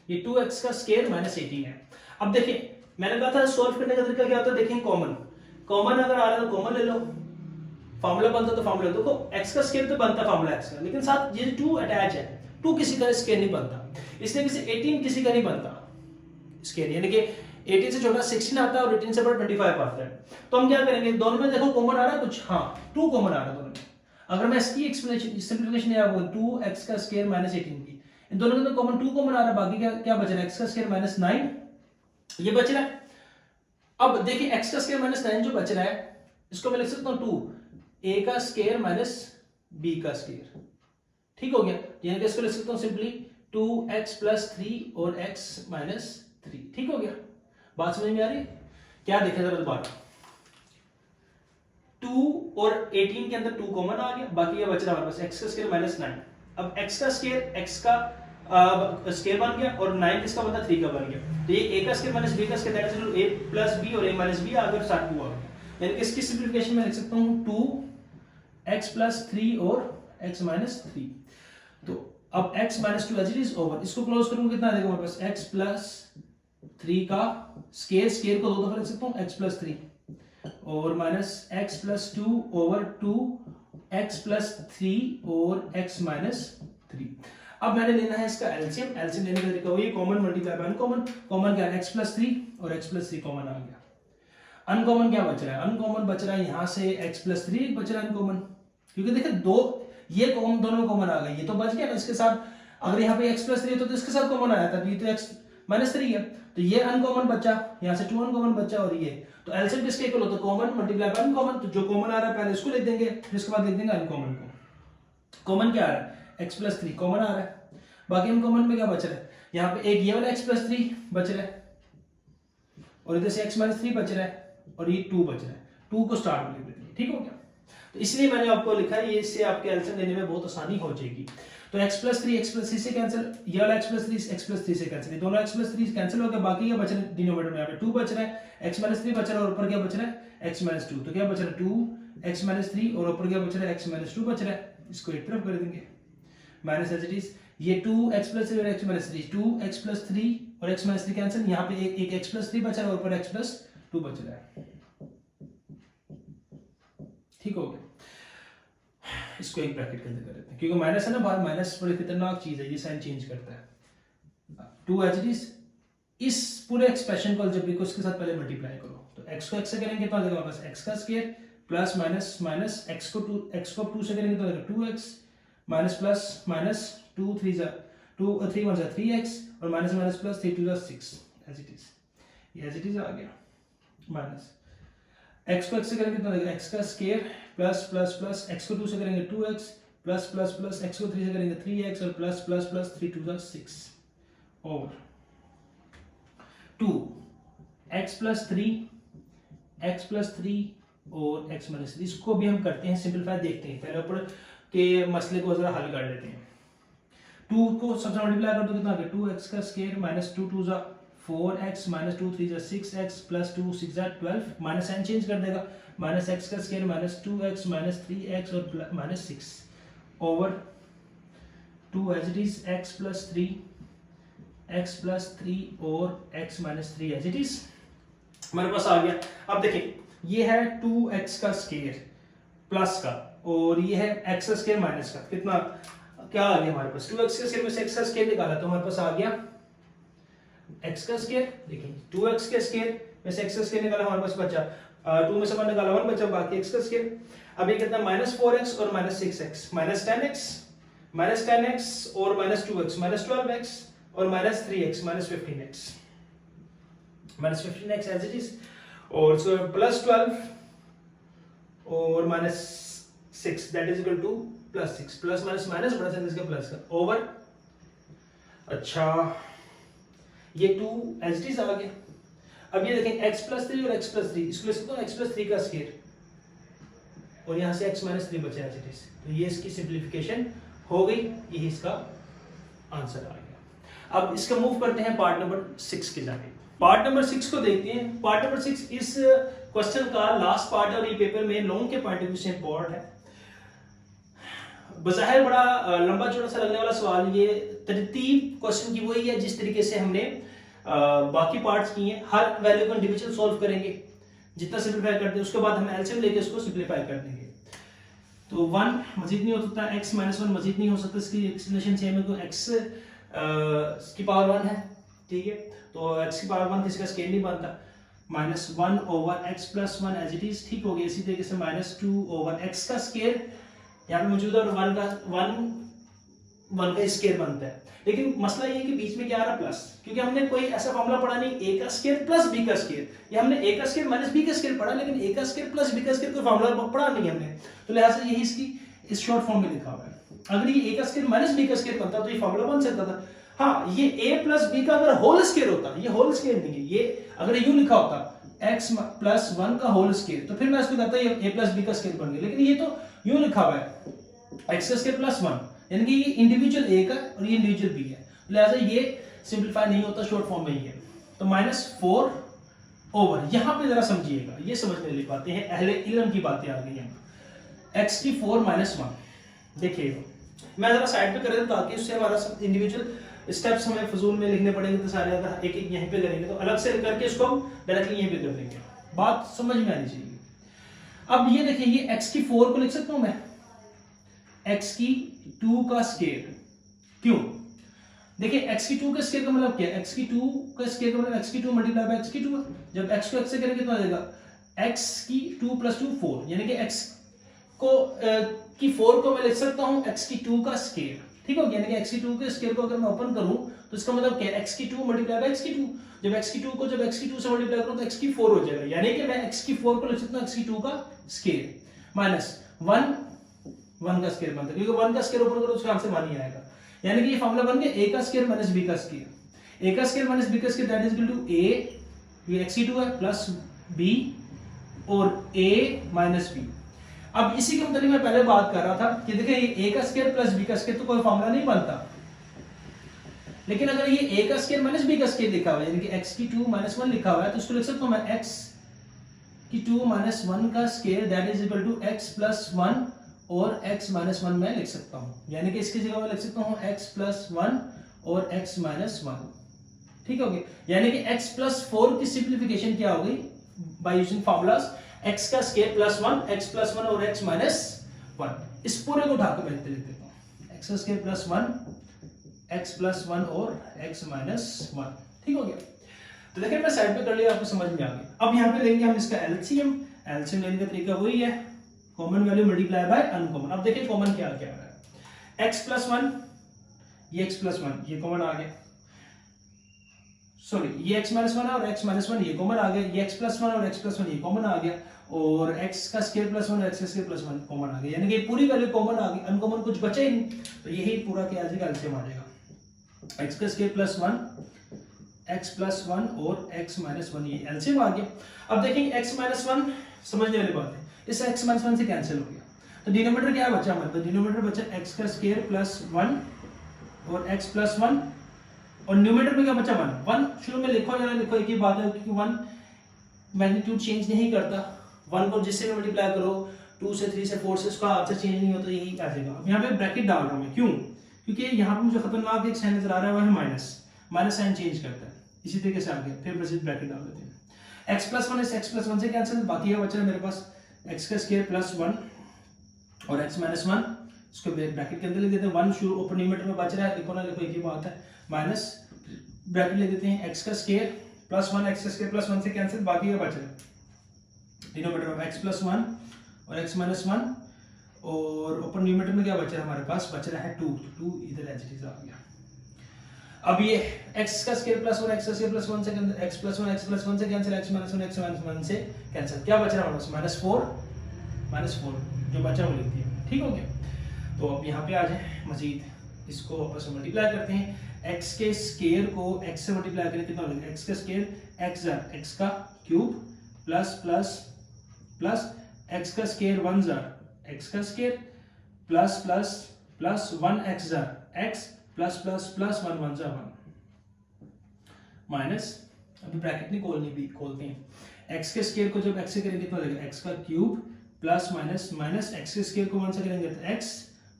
ये 2x का स्केयर माइनस 18 है। अब देखिए मैंने कहा था सॉल्व करने का तरीका क्या होता है, देखें कॉमन अगर आ रहा है तो कॉमन ले लो, फार्मूला बनता तो फार्मूला, देखो x का स्केयर तो बनता फार्मूला x का, लेकिन साथ ये 2 अटैच है, 2 किसी का स्केयर नहीं बनता, इसलिए किसी 18 किसी का नहीं बनता स्केयर, यानी कि 18 से छोटा 16 आता है और 18 से बड़ा 25 आता है। तो हम क्या करेंगे, दोनों में देखो कॉमन आ रहा है कुछ, हाँ 2 कॉमन आ रहा है दोनों में। अगर मैं इसकी एक्सप्लेनेशन सिंप्लीफिकेशन या 2x का स्केयर माइनस 18 की, इन दोनों में तो कॉमन 2 कॉमन आ रहा है, बाकी क्या बच रहा है, x का स्केयर माइनस 9 ये बच रहा है। अब देखिए x का स्केयर माइनस 9 जो बच रहा है, इसको मैं लिख सकता हूं 2 a का स्केयर माइनस b का स्केयर, ठीक हो गया, यानी कि इसको लिख सकता हूं सिंपली 2x प्लस 3 और x माइनस 3, ठीक हो गया। बात समझ में आ रही है, क्या देखें जरा दोबारा, 2 और 18 के अंदर 2 कॉमन आ गया, बाकी ये बच रहा हमारे पास x का स्केयर माइनस 9। अब x का स्केयर x का स्केयर बन गया और 9 किसका बनता 3 का बन गया, तो ये a का स्केयर माइनस b का square that is equal to a plus b और a माइनस b आ गया, साथ 2 आ गया, यानी कि इसकी सिंप्लीफिकेशन में लिख सकता हूं 2x प्लस 3 और x माइनस 3। तो अब x minus 2 as it is over, इसको क्लोज करूंगा कितना आ जाएगा हमारे पास, x प्लस 3 का स्केयर को 2 दफा लिख सकता हूं x प्लस 3 और minus x plus 2 over 2 x plus 3 और x माइनस 3। अब मैंने लेना है इसका एलसीएम, एलसीएम लेने का तरीका वही common multiply by uncommon, common क्या है x प्लस 3 और x प्लस 3 कॉमन आ गया, अनकॉमन क्या बच रहा है, अनकॉमन बच रहा है यहां से x प्लस 3 बच रहा है अनकॉमन, क्योंकि देखिए दो ये दोनों कॉमन आ गए, ये तो बच गया ना इसके साथ, अगर यहाँ पे x प्लस 3 तो इसके साथ कॉमन आया था, ये तो x माइनस 3 है, तो ये अनकॉमन बचा, यहाँ से 2 अनकॉमन बचा और ये, तो एलसीएम किसके इक्वल होता है, कॉमन मल्टीप्लाई बाय अनकॉमन, तो जो कॉमन आ रहा है पहले इसको लिख देंगे, फिर इसके बाद लिख देंगे अनकॉमन को। कॉमन क्या आ रहा है x प्लस 3 कॉमन आ रहा है, बाकी अनकॉमन में क्या बच रहा है, यहाँ पे एक ये वाला x प्लस 3 बच रहा है और इधर से x माइनस 3 बच रहा है और ये 2 बच रहा है, 2 को स्टार्ट में लिख देंगे, ठीक हो गया। तो इसलिए मैंने आपको लिखा है, ये इससे आपके एलसीएम लेने में बहुत आसानी हो जाएगी। तो x प्लस 3 से कैंसिल, ये वाला x प्लस 3 से कैंसिल, दोनों x प्लस 3 कैंसिल हो गया, बाकी क्या बच रहा है डिनोमिनेटर में यहाँ पे 2 बच रहा है, x माइनस 3 बच रहा है और ऊपर क्या बच रहा है x माइनस 2, तो क्या बच रहा है 2x माइनस 3 और ऊपर क्या बच रहा है x माइनस 2 बच रहा है, इसको एक तरफ कर देंगे माइनस एज इट इज, ये 2x प्लस 3 और x माइनस 3, 2x प्लस 3 और x माइनस 3 कैंसिल, यहाँ पे एक x प्लस 3 बच रहा है और ऊपर x प्लस 2 बच रहा है, ठीक हो गया। इसको एक ब्रैकेट के अंदर कर देते हैं, क्योंकि माइनस है ना बाहर, माइनस बड़ी खतरनाक चीज है, ये साइन चेंज करता है। 2 एज इट इज, इस पूरे एक्सप्रेशन को अलजेब्रिक को इसके साथ पहले मल्टीप्लाई करो, तो x को x से करेंगे तो आ जाएगा वापस x का square plus minus minus x को 2 से करेंगे तो आ जाएगा 2x माइनस प्लस माइनस 2 3 जा 2 3 1 जा 3x और माइनस माइनस प्लस 3 2 जा 6 एज इट इज, ये एज इट इज आ गया, माइनस x को x से करेंगे तो x का square plus plus plus x को 2 से करेंगे 2x plus plus plus x को 3 से करेंगे 3x और plus plus plus 3 2 6 over 2 x plus 3 और x माइनस 3। इसको भी हम करते हैं सिंपलीफाई, देखते हैं पहले ऊपर के मसले को जरा हल कर लेते हैं। 2 को सबसे मल्टीप्लाई कर दो कितना आ गया 2x का square minus 2 2 4x minus 2 3 6x plus 2 6 12 minus sign change कर देगा माइनस x का square minus 2x minus 3x और minus 6 over 2 as it is x plus 3 और x minus 3 as it is हमारे पास आ गया। अब देखिए ये है 2x का स्क्वायर प्लस का और ये है x का स्क्वायर माइनस का, कितना क्या आ गया हमारे पास 2x का स्क्वायर में से x का स्क्वायर निकाला तो हमारे पास आ गया x का स्क्वायर। देखिए 2x के स्क्वायर में से x का स्क्वायर निकाला हमारे पास बचा 2 में से 1 निकाला 1 बचा बाकी x का स्क्वायर। अब ये कितना माइनस 4x और माइनस 6x माइनस 10x और माइनस 2x माइनस 12x और minus 3x minus 15x as it is और सो प्लस 12 और minus 6 that is equal to plus 6 plus minus minus बड़ा साइन इसका प्लस का ओवर। अच्छा ये 2 एज इट इज आ गया। अब ये देखें x प्लस 3 और x प्लस 3 इसको ले सकते हो x प्लस 3 का स्क्वायर और यहाँ से x माइनस 3 बचा एज इट इज, तो ये इसकी सिंप्लीफिकेशन हो गई, यही इसका आंसर आ गया। अब इसका मूव करते हैं पार्ट नंबर 6 के जाने। पार्ट नंबर 6 को देखते हैं। पार्ट नंबर 6 इस क्वेश्चन का लास्ट पार्ट और ये पेपर में लॉन्ग के पॉइंट ऑफ व्यू से इंपॉर्टेंट है। बज़ाहिर बड़ा लंबा चौड़ा सा लगने वाला सवाल, ये तरतीब क्वेश्चन की वही है जिस तरीके से हमने बाकी पार्ट्स किए हैं। हर वैल्यू को इंडिविजुअल सॉल्व करेंगे, जितना सिंपलीफाई करते हैं उसके बाद हम एलसीएम लेके इसको सिंपलीफाई कर देंगे। तो 1 मजीद नहीं हो सकता, x माइनस 1 मजीद नहीं हो सकता, इसकी एक्सप्लेनेशन सेम है, तो x की पावर 1 है, ठीक है, तो x की पावर 1 इसका स्केल नहीं बनता, minus 1 over x plus 1 as it is, ठीक हो गया। इसी तरीके से माइनस 2 ओवर x का स्केल यहाँ पे मौजूद है और 1 का स्केल बनता है। लेकिन मसला ये है कि बीच में क्या आ रहा प्लस, क्योंकि हमने कोई ऐसा फॉर्मूला पढ़ा नहीं a का स्केल प्लस b का स्केल, ये हमने a का स्केल माइनस b का स्केल पढ़ा, लेकिन a का स्केल प्लस b का स्केल कोई फॉर्मूला पढ़ा नहीं हमने, तो लिहाजा यही इसकी इस शॉर्ट फॉर्म में लिखा हुआ है। अगर ये a का स्केल माइनस b का स्केल बनता तो ये फॉर्मूला बन सकता था। हाँ, ये a प्लस b का अगर होल स्केल होता, ये होल स्केल नहीं है, ये अगर यूं लिखा होता x प्लस 1 का होल स्केल, तो फिर मैं इसको कहता ये a प्लस b का स्केल बन गया, लेकिन ये तो यूं लिखा हुआ है x का स्केल प्लस 1, यानी कि ये इंडिविजुअल a का और ये इंडिविजुअल b है, लिहाजा ये सिंपलीफाई नहीं होता, शॉर्ट फॉर्म में ही है। तो -4 ओवर, यहां पे जरा समझिएगा, ये समझने वाली बातें हैं, अहले इल्म की बातें आ गई हैं। x की 4 माइनस 1, देखिए मैं जरा साइड पे कर देता हूं ताकि उससे हमारा सब इंडिविजुअल स्टेप्स हमें फजूल में लिखने पड़ेंगे, तो सारे अगर एक एक यहीं पे करेंगे तो अलग से करके इसको हम डायरेक्टली यहीं पे कर देंगे, बात समझ में आनी चाहिए। अब ये देखिए, ये x की 4 को लिख सकता हूं मैं x की 2 का स्केल, क्यों? देखिए x की 2 का स्केल का मतलब क्या है, x की 2 का स्केल का मतलब x की 2 मल्टीप्लाई बाय x की 2 है, जब x को x से करेंगे तो आ जाएगा x की 2 प्लस 2 4, यानी कि x को की 4 को मैं लिख सकता हूं x की 2 का स्केल, ठीक हो गया, यानी कि x की 2 के स्केल को अगर मैं ओपन करूं तो इसका मतलब क्या है, x की 2 मल्टीप्लाई बाय x की 2, जब x की 2 को जब x की 2 से मल्टीप्लाई करूं तो x की 4 हो जाएगा, यानी कि मैं x की 4 को लिख सकता हूं x की 2 का स्केल माइनस 1 का स्केल बनता है, क्योंकि 1 का स्केल ओपन करो तो उसका आंसर 1 ही आएगा, यानी कि ये फॉर्मूला बन गया a का स्केल माइनस b का स्केल, a का स्केल माइनस b का scale that is equal to a, ये x की 2 है, प्लस b और a माइनस b। अब इसी के मतलब मैं पहले बात कर रहा था कि देखिए ये a का स्केल प्लस b का स्केल तो कोई फॉर्मूला नहीं बनता, लेकिन अगर ये a का स्केल माइनस b का स्केल लिखा हुआ है, यानी कि x की 2 माइनस 1 लिखा हुआ है, तो इसको लिख सकता हूं मैं x की 2 माइनस 1 का scale that is equal to x plus 1 और x माइनस 1 मैं लिख सकता हूं, यानी कि इसकी जगह मैं लिख सकता हूं x प्लस 1 और x माइनस 1, ठीक हो गया, यानी कि x प्लस 4 की सिंप्लीफिकेशन क्या हो गई बाय यूजिंग फार्मूलाज, x का स्केल प्लस 1, x प्लस 1 और x माइनस 1, इस पूरे को उठाकर मैं लिख देता हूं, x का स्केल प्लस 1, x प्लस 1 और x माइनस 1, ठीक हो गया। तो देखिए मैं साइड पे कर लिया, आपको समझ में आ गया। अब यहाँ पे लेंगे हम इसका एलसीएम, एलसीएम लेने का तरीका वही है, common value multiply by uncommon. अब देखिए कॉमन क्या क्या आ रहा है, x प्लस 1, ये x प्लस 1 ये कॉमन आ गया, सॉरी ये x माइनस वन और x माइनस वन ये कॉमन आ गया, ये x प्लस वन और x प्लस वन ये कॉमन आ गया, और x का स्क्वायर प्लस वन और x का स्क्वायर प्लस वन कॉमन आ गया, यानी कि पूरी वैल्यू कॉमन आ गई, अनकॉमन कुछ बचा ही नहीं, तो यही पूरा क्या आ जाएगा, एलसीएम आ जाएगा। x का square plus one, x plus one और x माइनस वन, ये एलसीएम आ गया। अब देखेंगे x माइनस वन समझने वाली बात है, इस x माइनस वन से कैंसिल हो गया, तो डिनोमिनेटर क्या बचा हमारे पास, डिनोमिनेटर बचा x का स्क्वायर प्लस वन और x प्लस वन, और न्यूमरेटर में क्या बचा 1, 1 शुरू में लिखो या ना लिखो एक ही बात है, क्योंकि 1 मैग्नीट्यूड चेंज नहीं करता, 1 को जिससे भी मल्टीप्लाई करो 2 से 3 से 4 से उसका आंसर चेंज नहीं होता, यही आ जाएगा। अब यहाँ पे ब्रैकेट डाल रहा हूँ मैं, क्यों, क्योंकि यहाँ पे मुझे खतरनाक एक साइन नजर आ रहा है, वो है माइनस, माइनस साइन चेंज करता है, इसी तरीके से आ गया, फिर बस ब्रैकेट डाल देते हैं। x प्लस वन इस x प्लस वन से कैंसिल, बाकी क्या बचा है मेरे पास, x का स्क्वायर प्लस वन और x माइनस वन, इसको ब्रैकेट के अंदर लिख देते हैं, 1 शुरू ऊपर न्यूमरेटर में बच रहा है, लिखो ना लिखो एक ही बात है, माइनस ब्रैकेट ले देते हैं, x का स्क्वायर प्लस वन, x का स्क्वायर प्लस वन से कैंसिल, बाकी क्या बच रहा है, डिनोमिनेटर में x प्लस वन और x माइनस वन, और ऊपर न्यूमरेटर में क्या बच रहा है हमारे पास, बच रहा है 2, 2 इधर एज इट इज आ गया। अब ये x का स्क्वायर प्लस वन, x का स्क्वायर प्लस वन से x plus one, x plus one से cancel, x minus one, x minus one से कैंसिल, क्या बच रहा है हमारे पास, माइनस फोर, जो बचा वो लिख दिया, ठीक हो गया। तो अब यहाँ पे आ जाए मजीद, इसको आपस में मल्टीप्लाई करते हैं, x के स्क्वायर को x से मल्टीप्लाई करें कितना हो जाएगा, x का स्क्वायर x जार x का cube plus plus plus x का स्क्वायर 1 जार x का square plus plus plus 1x jar x plus plus plus 1 1 jar 1 minus, अभी ब्रैकेट नहीं खोलनी, भी खोलते हैं, x के स्क्वायर को जब x से करेंगे कितना हो जाएगा, x का cube plus minus minus x के स्क्वायर को 1 से करेंगे तो x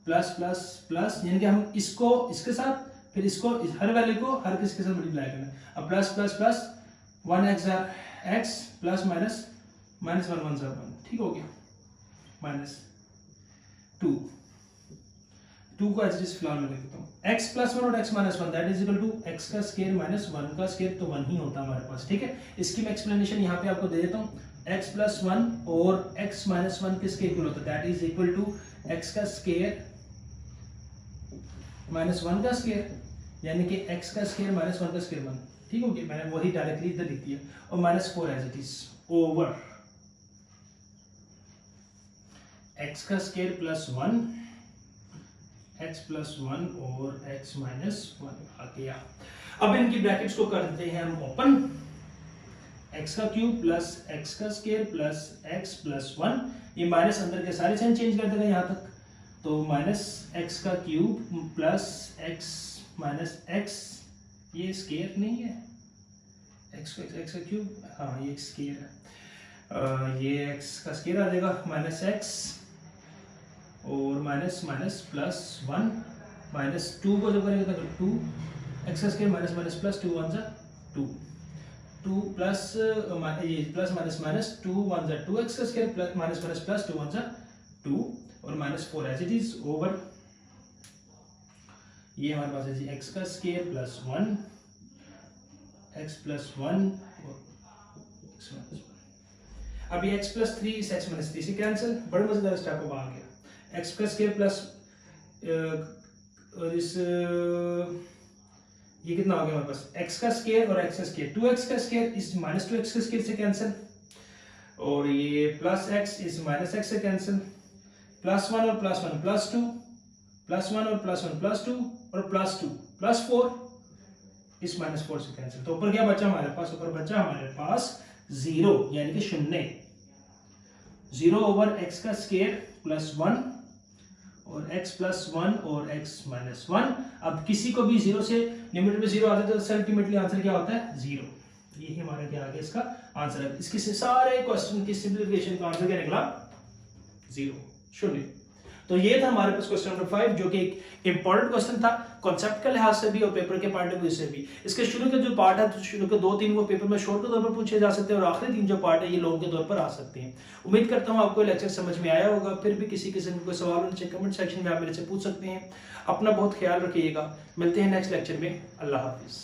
प्लस प्लस प्लस, यानी कि हम इसको इसके साथ फिर इसको हर वैल्यू को हर किसके साथ मल्टीप्लाई करना है, अब plus plus plus 1x x plus minus minus 1 1 1, ठीक हो गया, माइनस 2 को एज इट इज फिलहाल मैं लिख देता हूँ, x प्लस वन और x minus one that is equal to x का स्क्वायर माइनस 1 का स्क्वायर, तो 1 ही होता है हमारे पास, ठीक है। इसकी मैं एक्सप्लेनेशन यहाँ पे आपको दे देता हूँ, x प्लस वन और x माइनस वन किसके इक्वल होता है, that is equal to x का स्क्वायर माइनस 1 का स्क्वायर, यानी कि x का स्क्वायर माइनस 1 का स्क्वायर 1, ठीक हो गया, मैंने वही डायरेक्टली इधर लिख दिया, और minus 4 as it is over x का स्क्वायर प्लस 1 x प्लस 1 और x माइनस 1 आ गया। अब इनकी ब्रैकेट्स को कर देते हैं हम ओपन, x का क्यूब प्लस x का स्क्वायर प्लस x प्लस 1, ये माइनस अंदर के सारे साइन चेंज कर देंगे यहाँ तक, तो माइनस x का cube plus x minus x, ये स्क्वायर नहीं है, x का क्यूब, हाँ ये स्क्वायर है, ये x का स्क्वायर आ जाएगा माइनस x और माइनस माइनस प्लस 1 माइनस 2 को जब करेंगे तो 2 x का स्क्वायर माइनस माइनस प्लस 2 1 जा 2 प्लस ये प्लस माइनस माइनस 2 1 जा 2 x का square plus minus minus plus 2 1 जा 2 और minus 4 as it is over, ये हमारे पास है जी x का स्क्वायर प्लस 1 x प्लस 1 और x माइनस 1। अब ये x प्लस 3 इस x माइनस 3 से कैंसिल, बड़ा मजेदार स्टेप अब आ गया, x का स्क्वायर प्लस इस ये कितना हो गया हमारे पास, x का स्क्वायर और x का स्क्वायर 2x का स्क्वायर इस माइनस 2x का स्क्वायर से कैंसिल, और ये प्लस x इस माइनस x से कैंसिल, प्लस 1 और प्लस 1 प्लस 2, प्लस 1 और प्लस 1 प्लस 2 और प्लस 2 प्लस 4 इस माइनस 4 से कैंसिल, तो ऊपर क्या बचा हमारे पास, ऊपर बचा हमारे पास 0 यानी कि शून्य, 0 ओवर x का स्क्वायर प्लस 1 और x प्लस 1 और x माइनस 1। अब किसी को भी 0 से न्यूमरेटर में 0 आता है तो अल्टीमेटली आंसर क्या होता है 0, यही हमारा क्या आ गया इसका आंसर है। इसके सारे क्वेश्चन की सिंपलीफिकेशन का आंसर क्या निकला 0, शून्य। तो ये था हमारे पास क्वेश्चन नंबर 5 जो कि एक इंपॉर्टेंट क्वेश्चन था कॉन्सेप्ट के लिहाज से भी और पेपर के पॉइंट ऑफ व्यू से भी। इसके शुरू के जो पार्ट है तो शुरू के 2-3 वो पेपर में शॉर्ट के तौर पर पूछे जा सकते हैं और आखिरी 3 जो पार्ट है ये लॉन्ग के तौर पर आ सकते हैं। उम्मीद करता हूँ आपको लेक्चर समझ में आया होगा। फिर भी किसी किस्म के कोई सवाल हो नीचे कमेंट सेक्शन में आप मेरे से पूछ सकते हैं। अपना बहुत ख्याल रखिएगा, मिलते हैं नेक्स्ट लेक्चर में। अल्लाह हाफिज।